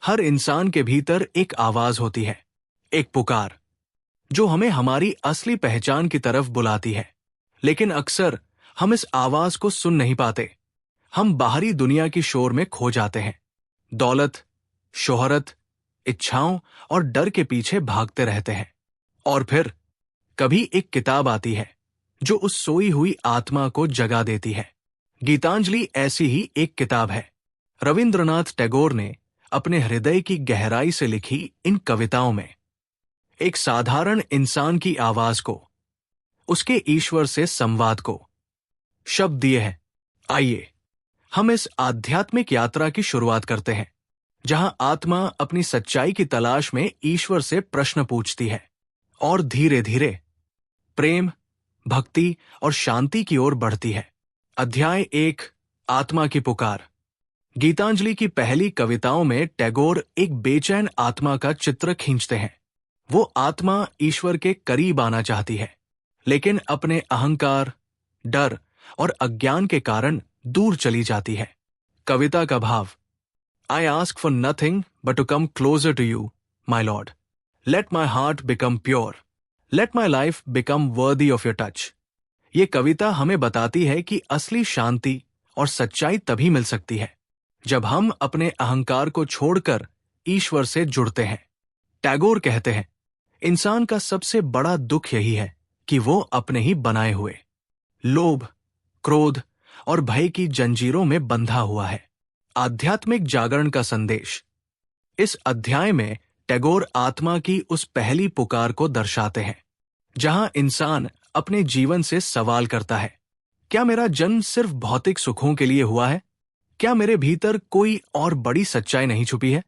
हर इंसान के भीतर एक आवाज होती है, एक पुकार, जो हमें हमारी असली पहचान की तरफ बुलाती है। लेकिन अक्सर हम इस आवाज को सुन नहीं पाते। हम बाहरी दुनिया की शोर में खो जाते हैं। दौलत, शोहरत, इच्छाओं और डर के पीछे भागते रहते हैं। और फिर कभी एक किताब आती है जो उस सोई हुई आत्मा को जगा देती है। गीतांजलि ऐसी ही एक किताब है। रविंद्रनाथ टैगोर ने अपने हृदय की गहराई से लिखी इन कविताओं में एक साधारण इंसान की आवाज को, उसके ईश्वर से संवाद को शब्द दिए हैं। आइए हम इस आध्यात्मिक यात्रा की शुरुआत करते हैं, जहां आत्मा अपनी सच्चाई की तलाश में ईश्वर से प्रश्न पूछती है और धीरे धीरे प्रेम, भक्ति और शांति की ओर बढ़ती है। अध्याय 1, आत्मा की पुकार। गीतांजलि की पहली कविताओं में टैगोर एक बेचैन आत्मा का चित्र खींचते हैं। वो आत्मा ईश्वर के करीब आना चाहती है, लेकिन अपने अहंकार, डर और अज्ञान के कारण दूर चली जाती है। कविता का भाव: I ask for nothing but to come closer to you, my Lord. Let my heart become pure. Let my life become worthy of your touch. ये कविता हमें बताती है कि असली शांति और सच्चाई तभी मिल सकती है जब हम अपने अहंकार को छोड़कर ईश्वर से जुड़ते हैं। टैगोर कहते हैं, इंसान का सबसे बड़ा दुख यही है कि वो अपने ही बनाए हुए लोभ, क्रोध और भय की जंजीरों में बंधा हुआ है। आध्यात्मिक जागरण का संदेश। इस अध्याय में टैगोर आत्मा की उस पहली पुकार को दर्शाते हैं, जहां इंसान अपने जीवन से सवाल करता है, क्या मेरा जन्म सिर्फ भौतिक सुखों के लिए हुआ है? क्या मेरे भीतर कोई और बड़ी सच्चाई नहीं छुपी है?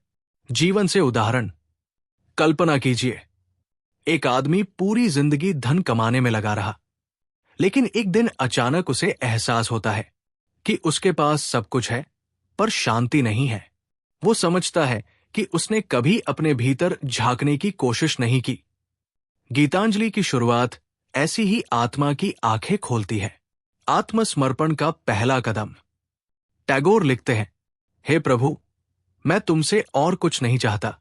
जीवन से उदाहरण। कल्पना कीजिए, एक आदमी पूरी जिंदगी धन कमाने में लगा रहा, लेकिन एक दिन अचानक उसे एहसास होता है कि उसके पास सब कुछ है पर शांति नहीं है। वो समझता है कि उसने कभी अपने भीतर झांकने की कोशिश नहीं की। गीतांजलि की शुरुआत ऐसी ही आत्मा की आंखें खोलती है। आत्मसमर्पण का पहला कदम। टैगोर लिखते हैं, हे प्रभु, मैं तुमसे और कुछ नहीं चाहता,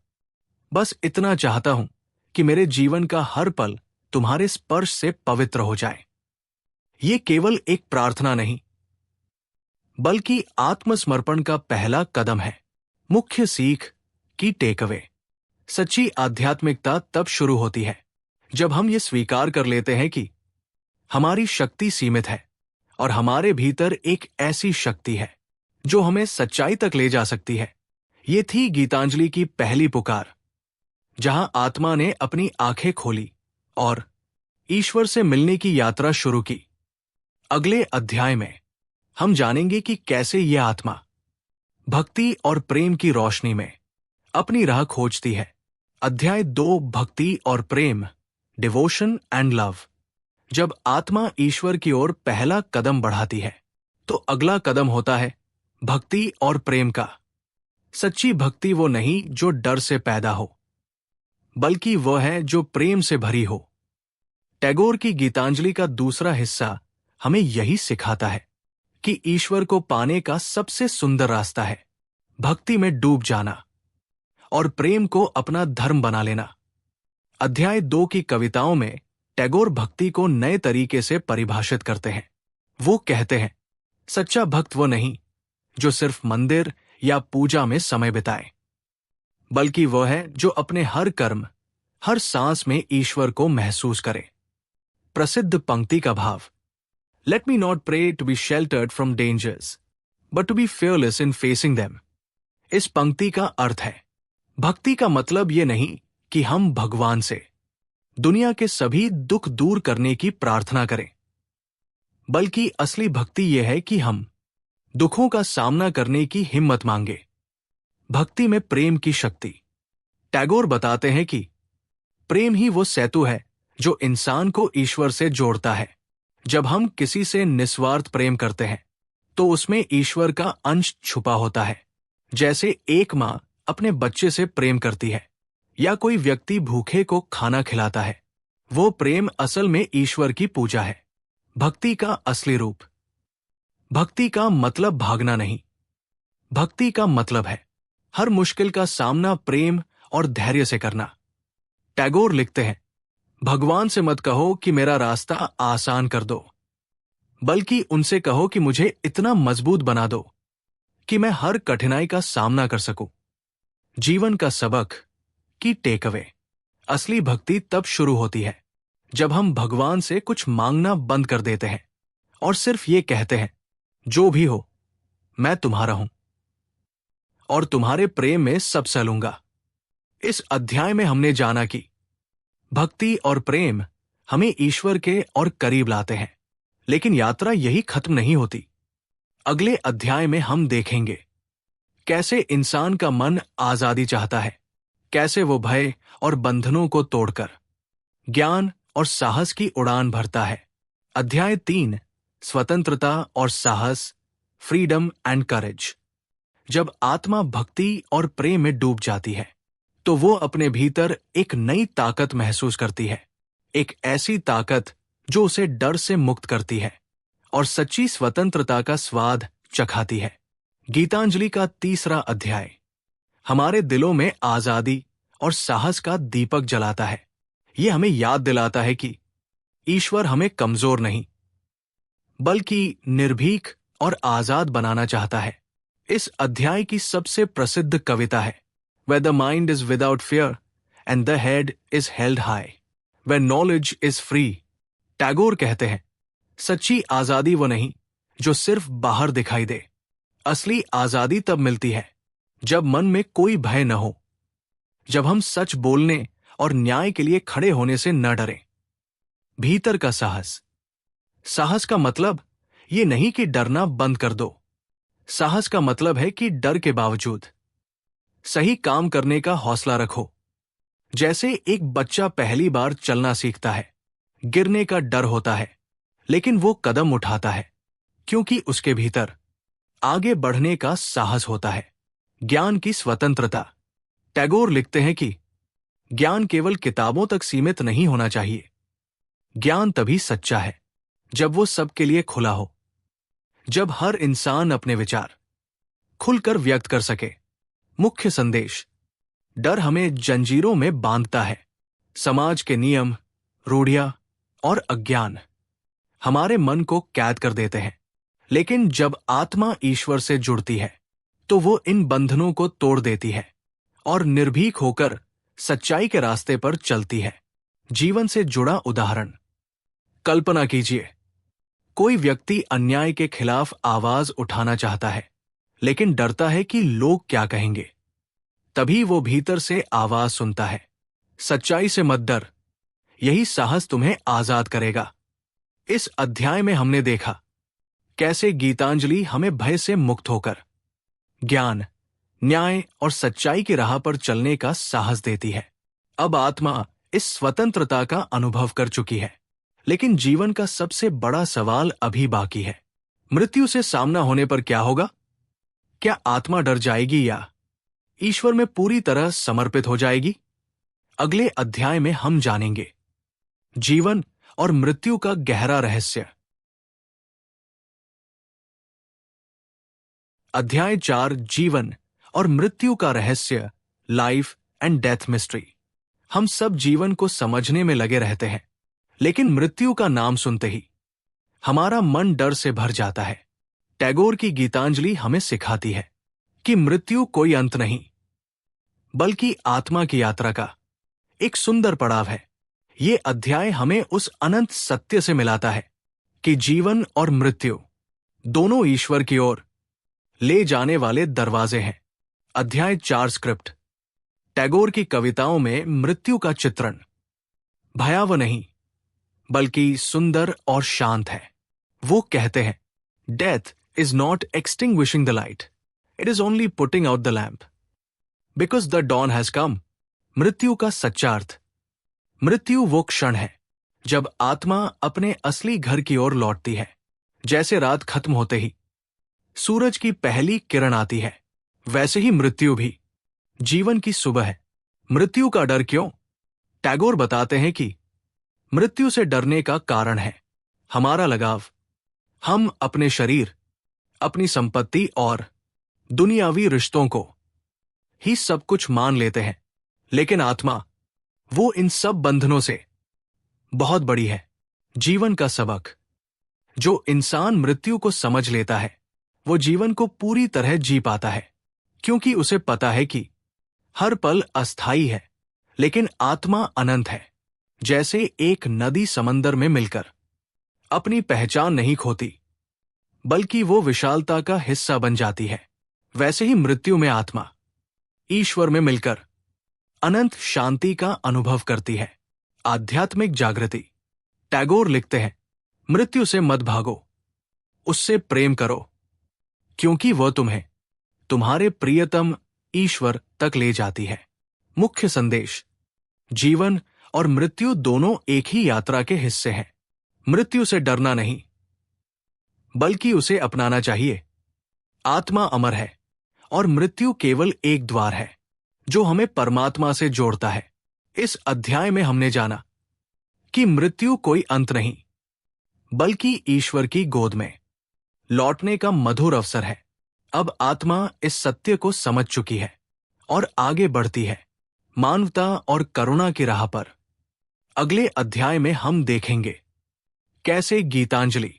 बस इतना चाहता हूं कि मेरे जीवन का हर पल तुम्हारे स्पर्श से पवित्र हो जाए। ये केवल एक प्रार्थना नहीं, बल्कि आत्मसमर्पण का पहला कदम है। मुख्य सीख की टेकअवे। सच्ची आध्यात्मिकता तब शुरू होती है जब हम ये स्वीकार कर लेते हैं कि हमारी शक्ति सीमित है और हमारे भीतर एक ऐसी शक्ति है जो हमें सच्चाई तक ले जा सकती है। ये थी गीतांजलि की पहली पुकार, जहां आत्मा ने अपनी आंखें खोली और ईश्वर से मिलने की यात्रा शुरू की। अगले अध्याय में हम जानेंगे कि कैसे यह आत्मा भक्ति और प्रेम की रोशनी में अपनी राह खोजती है। अध्याय 2, भक्ति और प्रेम, डिवोशन एंड लव। जब आत्मा ईश्वर की ओर पहला कदम बढ़ाती है, तो अगला कदम होता है भक्ति और प्रेम का। सच्ची भक्ति वो नहीं जो डर से पैदा हो, बल्कि वह है जो प्रेम से भरी हो। टैगोर की गीतांजलि का दूसरा हिस्सा हमें यही सिखाता है कि ईश्वर को पाने का सबसे सुंदर रास्ता है भक्ति में डूब जाना और प्रेम को अपना धर्म बना लेना। अध्याय 2 की कविताओं में टैगोर भक्ति को नए तरीके से परिभाषित करते हैं। वो कहते हैं, सच्चा भक्त वो नहीं जो सिर्फ मंदिर या पूजा में समय बिताए, बल्कि वह है जो अपने हर कर्म, हर सांस में ईश्वर को महसूस करे। प्रसिद्ध पंक्ति का भाव: Let me not pray to be sheltered from dangers, but to be fearless in facing them. इस पंक्ति का अर्थ है, भक्ति का मतलब ये नहीं कि हम भगवान से दुनिया के सभी दुख दूर करने की प्रार्थना करें, बल्कि असली भक्ति यह है कि हम दुखों का सामना करने की हिम्मत मांगे। भक्ति में प्रेम की शक्ति। टैगोर बताते हैं कि प्रेम ही वो सेतु है जो इंसान को ईश्वर से जोड़ता है। जब हम किसी से निस्वार्थ प्रेम करते हैं, तो उसमें ईश्वर का अंश छुपा होता है। जैसे एक मां अपने बच्चे से प्रेम करती है या कोई व्यक्ति भूखे को खाना खिलाता है, वो प्रेम असल में ईश्वर की पूजा है। भक्ति का असली रूप। भक्ति का मतलब भागना नहीं, भक्ति का मतलब है हर मुश्किल का सामना प्रेम और धैर्य से करना। टैगोर लिखते हैं, भगवान से मत कहो कि मेरा रास्ता आसान कर दो, बल्कि उनसे कहो कि मुझे इतना मजबूत बना दो कि मैं हर कठिनाई का सामना कर सकूं। जीवन का सबक की टेक अवे। असली भक्ति तब शुरू होती है जब हम भगवान से कुछ मांगना बंद कर देते हैं और सिर्फ ये कहते हैं, जो भी हो मैं तुम्हारा हूं और तुम्हारे प्रेम में सब सह लूंगा। इस अध्याय में हमने जाना कि भक्ति और प्रेम हमें ईश्वर के और करीब लाते हैं, लेकिन यात्रा यही खत्म नहीं होती। अगले अध्याय में हम देखेंगे कैसे इंसान का मन आजादी चाहता है, कैसे वो भय और बंधनों को तोड़कर ज्ञान और साहस की उड़ान भरता है। अध्याय 3, स्वतंत्रता और साहस, फ्रीडम एंड करेज। जब आत्मा भक्ति और प्रेम में डूब जाती है तो वो अपने भीतर एक नई ताकत महसूस करती है, एक ऐसी ताकत जो उसे डर से मुक्त करती है और सच्ची स्वतंत्रता का स्वाद चखाती है। गीतांजलि का 3रा अध्याय हमारे दिलों में आजादी और साहस का दीपक जलाता है। ये हमें याद दिलाता है कि ईश्वर हमें कमजोर नहीं बल्कि निर्भीक और आजाद बनाना चाहता है। इस अध्याय की सबसे प्रसिद्ध कविता है, Where the mind is without fear and the head is held high, where knowledge is free। Tagore कहते हैं, सच्ची आजादी वो नहीं जो सिर्फ बाहर दिखाई दे। असली आजादी तब मिलती है जब मन में कोई भय न हो, जब हम सच बोलने और न्याय के लिए खड़े होने से न डरें। भीतर का साहस। साहस का मतलब ये नहीं कि डरना बंद कर दो। साहस का मतलब है कि डर के बावजूद सही काम करने का हौसला रखो। जैसे एक बच्चा पहली बार चलना सीखता है, गिरने का डर होता है, लेकिन वो कदम उठाता है क्योंकि उसके भीतर आगे बढ़ने का साहस होता है। ज्ञान की स्वतंत्रता। टैगोर लिखते हैं कि ज्ञान केवल किताबों तक सीमित नहीं होना चाहिए। ज्ञान तभी सच्चा है जब वो सबके लिए खुला हो, जब हर इंसान अपने विचार खुलकर व्यक्त कर सके। मुख्य संदेश। डर हमें जंजीरों में बांधता है। समाज के नियम, रूढ़ियां और अज्ञान हमारे मन को कैद कर देते हैं, लेकिन जब आत्मा ईश्वर से जुड़ती है तो वो इन बंधनों को तोड़ देती है और निर्भीक होकर सच्चाई के रास्ते पर चलती है। जीवन से जुड़ा उदाहरण। कल्पना कीजिए, कोई व्यक्ति अन्याय के खिलाफ आवाज उठाना चाहता है, लेकिन डरता है कि लोग क्या कहेंगे। तभी वो भीतर से आवाज सुनता है, सच्चाई से मत डर, यही साहस तुम्हें आजाद करेगा। इस अध्याय में हमने देखा कैसे गीतांजलि हमें भय से मुक्त होकर ज्ञान, न्याय और सच्चाई की राह पर चलने का साहस देती है। अब आत्मा इस स्वतंत्रता का अनुभव कर चुकी है, लेकिन जीवन का सबसे बड़ा सवाल अभी बाकी है। मृत्यु से सामना होने पर क्या होगा? क्या आत्मा डर जाएगी या ईश्वर में पूरी तरह समर्पित हो जाएगी? अगले अध्याय में हम जानेंगे जीवन और मृत्यु का गहरा रहस्य। अध्याय 4, जीवन और मृत्यु का रहस्य, लाइफ एंड डेथ मिस्ट्री। हम सब जीवन को समझने में लगे रहते हैं, लेकिन मृत्यु का नाम सुनते ही हमारा मन डर से भर जाता है। टैगोर की गीतांजलि हमें सिखाती है कि मृत्यु कोई अंत नहीं, बल्कि आत्मा की यात्रा का एक सुंदर पड़ाव है। ये अध्याय हमें उस अनंत सत्य से मिलाता है कि जीवन और मृत्यु दोनों ईश्वर की ओर ले जाने वाले दरवाजे हैं। अध्याय 4, स्क्रिप्ट। टैगोर की कविताओं में मृत्यु का चित्रण भयावह नहीं बल्कि सुंदर और शांत है। वो कहते हैं, death is not extinguishing the light, it is only putting out the lamp, because the dawn has come। मृत्यु का सच्चा अर्थ। मृत्यु वो क्षण है जब आत्मा अपने असली घर की ओर लौटती है। जैसे रात खत्म होते ही सूरज की पहली किरण आती है, वैसे ही मृत्यु भी जीवन की सुबह है। मृत्यु का डर क्यों? टैगोर बताते हैं कि मृत्यु से डरने का कारण है हमारा लगाव। हम अपने शरीर, अपनी संपत्ति और दुनियावी रिश्तों को ही सब कुछ मान लेते हैं, लेकिन आत्मा, वो इन सब बंधनों से बहुत बड़ी है। जीवन का सबक। जो इंसान मृत्यु को समझ लेता है, वो जीवन को पूरी तरह जी पाता है, क्योंकि उसे पता है कि हर पल अस्थायी है, लेकिन आत्मा अनंत है। जैसे एक नदी समंदर में मिलकर अपनी पहचान नहीं खोती, बल्कि वो विशालता का हिस्सा बन जाती है, वैसे ही मृत्यु में आत्मा ईश्वर में मिलकर अनंत शांति का अनुभव करती है। आध्यात्मिक जागृति। टैगोर लिखते हैं, मृत्यु से मत भागो, उससे प्रेम करो, क्योंकि वह तुम्हें तुम्हारे प्रियतम ईश्वर तक ले जाती है। मुख्य संदेश। जीवन और मृत्यु दोनों एक ही यात्रा के हिस्से हैं। मृत्यु से डरना नहीं, बल्कि उसे अपनाना चाहिए। आत्मा अमर है और मृत्यु केवल एक द्वार है जो हमें परमात्मा से जोड़ता है। इस अध्याय में हमने जाना कि मृत्यु कोई अंत नहीं, बल्कि ईश्वर की गोद में लौटने का मधुर अवसर है। अब आत्मा इस सत्य को समझ चुकी है और आगे बढ़ती है मानवता और करुणा की राह पर। अगले अध्याय में हम देखेंगे कैसे गीतांजलि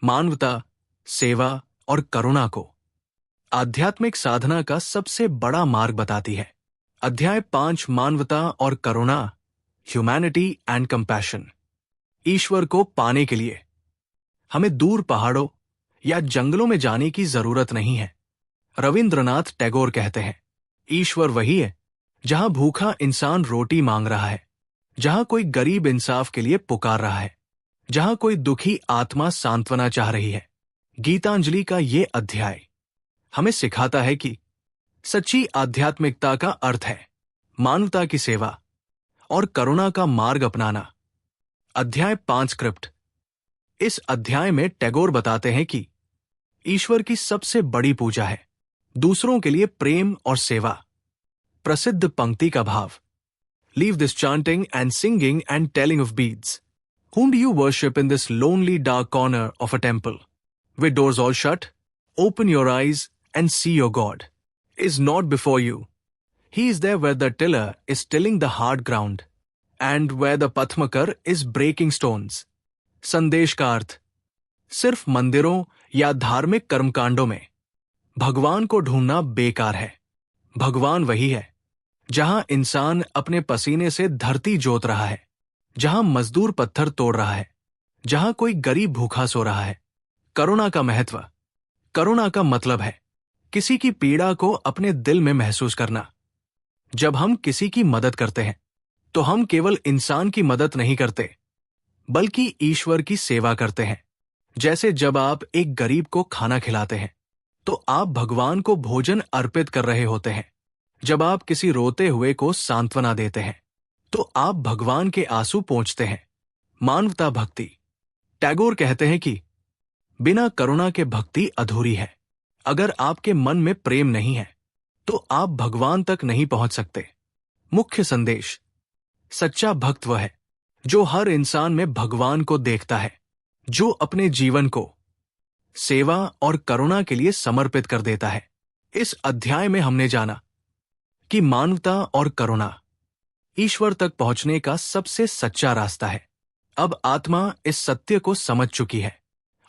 मानवता, सेवा और करुणा को आध्यात्मिक साधना का सबसे बड़ा मार्ग बताती है। अध्याय 5, मानवता और करुणा, ह्यूमैनिटी एंड कंपैशन। ईश्वर को पाने के लिए हमें दूर पहाड़ों या जंगलों में जाने की जरूरत नहीं है। रविंद्रनाथ टैगोर कहते हैं, ईश्वर वही है जहां भूखा इंसान रोटी मांग रहा है, जहां कोई गरीब इंसाफ के लिए पुकार रहा है, जहां कोई दुखी आत्मा सांत्वना चाह रही है। गीतांजलि का ये अध्याय हमें सिखाता है कि सच्ची आध्यात्मिकता का अर्थ है मानवता की सेवा और करुणा का मार्ग अपनाना। अध्याय 5, स्क्रिप्ट। इस अध्याय में टैगोर बताते हैं कि ईश्वर की सबसे बड़ी पूजा है दूसरों के लिए प्रेम और सेवा। प्रसिद्ध पंक्ति का भाव। Leave this chanting and singing and telling of beads. Whom do you worship in this lonely dark corner of a temple? With doors all shut, open your eyes and see your God is not before you. He is there where the tiller is tilling the hard ground and where the pathmakar is breaking stones. संदेश का अर्थ। सिर्फ मंदिरों या धार्मिक कर्मकांडों में भगवान को ढूंढना बेकार है। भगवान वही है जहां इंसान अपने पसीने से धरती जोत रहा है, जहां मजदूर पत्थर तोड़ रहा है, जहां कोई गरीब भूखा सो रहा है। करुणा का महत्व। करुणा का मतलब है किसी की पीड़ा को अपने दिल में महसूस करना। जब हम किसी की मदद करते हैं तो हम केवल इंसान की मदद नहीं करते, बल्कि ईश्वर की सेवा करते हैं। जैसे जब आप एक गरीब को खाना खिलाते हैं तो आप भगवान को भोजन अर्पित कर रहे होते हैं। जब आप किसी रोते हुए को सांत्वना देते हैं तो आप भगवान के आंसू पोंछते हैं। मानवता भक्ति। टैगोर कहते हैं कि बिना करुणा के भक्ति अधूरी है। अगर आपके मन में प्रेम नहीं है तो आप भगवान तक नहीं पहुंच सकते। मुख्य संदेश। सच्चा भक्त वह है जो हर इंसान में भगवान को देखता है, जो अपने जीवन को सेवा और करुणा के लिए समर्पित कर देता है। इस अध्याय में हमने जाना कि मानवता और करुणा ईश्वर तक पहुंचने का सबसे सच्चा रास्ता है। अब आत्मा इस सत्य को समझ चुकी है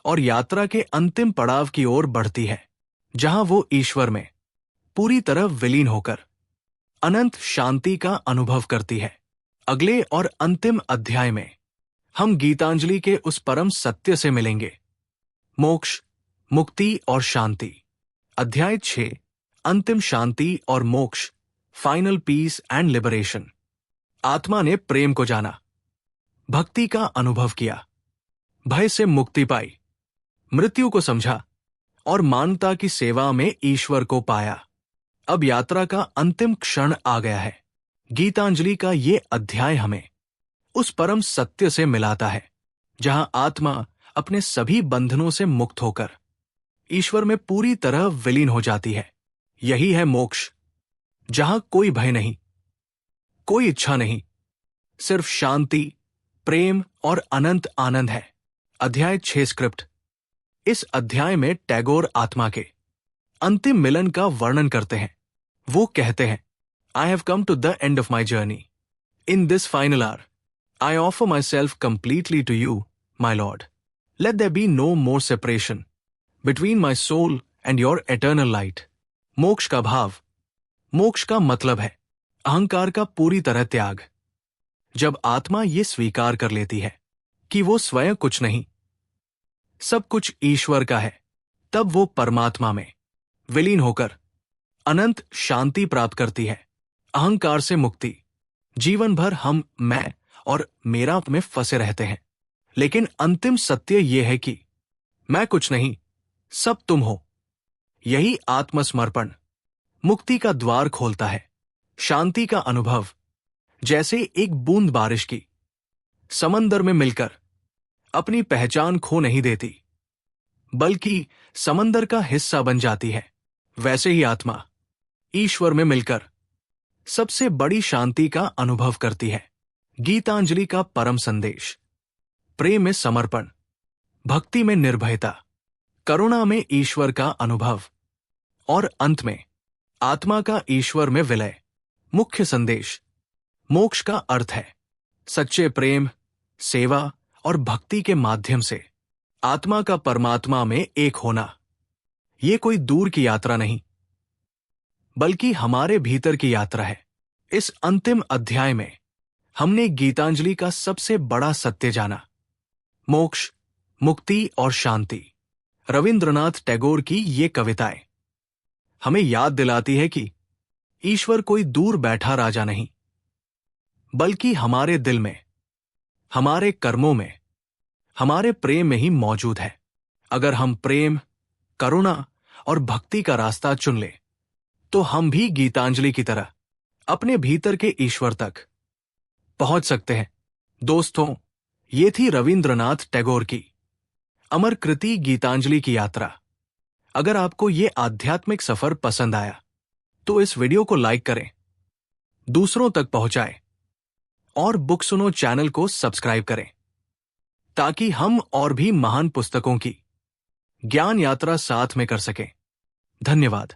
और यात्रा के अंतिम पड़ाव की ओर बढ़ती है, जहां वो ईश्वर में पूरी तरह विलीन होकर अनंत शांति का अनुभव करती है। अगले और अंतिम अध्याय में हम गीतांजलि के उस परम सत्य से मिलेंगे, मोक्ष, मुक्ति और शांति। अध्याय 6, अंतिम शांति और मोक्ष, फाइनल पीस एंड लिबरेशन। आत्मा ने प्रेम को जाना, भक्ति का अनुभव किया, भय से मुक्ति पाई, मृत्यु को समझा और मानवता की सेवा में ईश्वर को पाया। अब यात्रा का अंतिम क्षण आ गया है। गीतांजलि का ये अध्याय हमें उस परम सत्य से मिलाता है जहां आत्मा अपने सभी बंधनों से मुक्त होकर ईश्वर में पूरी तरह विलीन हो जाती है। यही है मोक्ष, जहां कोई भय नहीं, कोई इच्छा नहीं, सिर्फ शांति, प्रेम और अनंत आनंद है। अध्याय 6, स्क्रिप्ट। इस अध्याय में टैगोर आत्मा के अंतिम मिलन का वर्णन करते हैं। वो कहते हैं, I have come to the end of my journey. In this final hour, I offer myself completely to you, my lord. Let there be no more separation between my soul and your eternal light. मोक्ष का भाव, मोक्ष का मतलब है अहंकार का पूरी तरह त्याग। जब आत्मा ये स्वीकार कर लेती है कि वो स्वयं कुछ नहीं, सब कुछ ईश्वर का है, तब वो परमात्मा में विलीन होकर अनंत शांति प्राप्त करती है, अहंकार से मुक्ति। जीवन भर हम मैं और मेरा में फंसे रहते हैं, लेकिन अंतिम सत्य यह है कि मैं कुछ नहीं, सब तुम हो। यही आत्मसमर्पण मुक्ति का द्वार खोलता है। शांति का अनुभव जैसे एक बूंद बारिश की समंदर में मिलकर अपनी पहचान खो नहीं देती, बल्कि समंदर का हिस्सा बन जाती है, वैसे ही आत्मा ईश्वर में मिलकर सबसे बड़ी शांति का अनुभव करती है। गीतांजलि का परम संदेश, प्रेम में समर्पण, भक्ति में निर्भयता, करुणा में ईश्वर का अनुभव और अंत में आत्मा का ईश्वर में विलय। मुख्य संदेश, मोक्ष का अर्थ है सच्चे प्रेम, सेवा और भक्ति के माध्यम से आत्मा का परमात्मा में एक होना। ये कोई दूर की यात्रा नहीं, बल्कि हमारे भीतर की यात्रा है। इस अंतिम अध्याय में हमने गीतांजलि का सबसे बड़ा सत्य जाना, मोक्ष, मुक्ति और शांति। रविंद्रनाथ टैगोर की ये कविताएं हमें याद दिलाती है कि ईश्वर कोई दूर बैठा राजा नहीं, बल्कि हमारे दिल में, हमारे कर्मों में, हमारे प्रेम में ही मौजूद है। अगर हम प्रेम, करुणा और भक्ति का रास्ता चुन ले, तो हम भी गीतांजलि की तरह अपने भीतर के ईश्वर तक पहुंच सकते हैं। दोस्तों, ये थी रविंद्रनाथ टैगोर की अमर कृति गीतांजलि की यात्रा। अगर आपको ये आध्यात्मिक सफर पसंद आया, तो इस वीडियो को लाइक करें, दूसरों तक पहुंचाएं और बुक सुनो चैनल को सब्सक्राइब करें, ताकि हम और भी महान पुस्तकों की ज्ञान यात्रा साथ में कर सकें। धन्यवाद।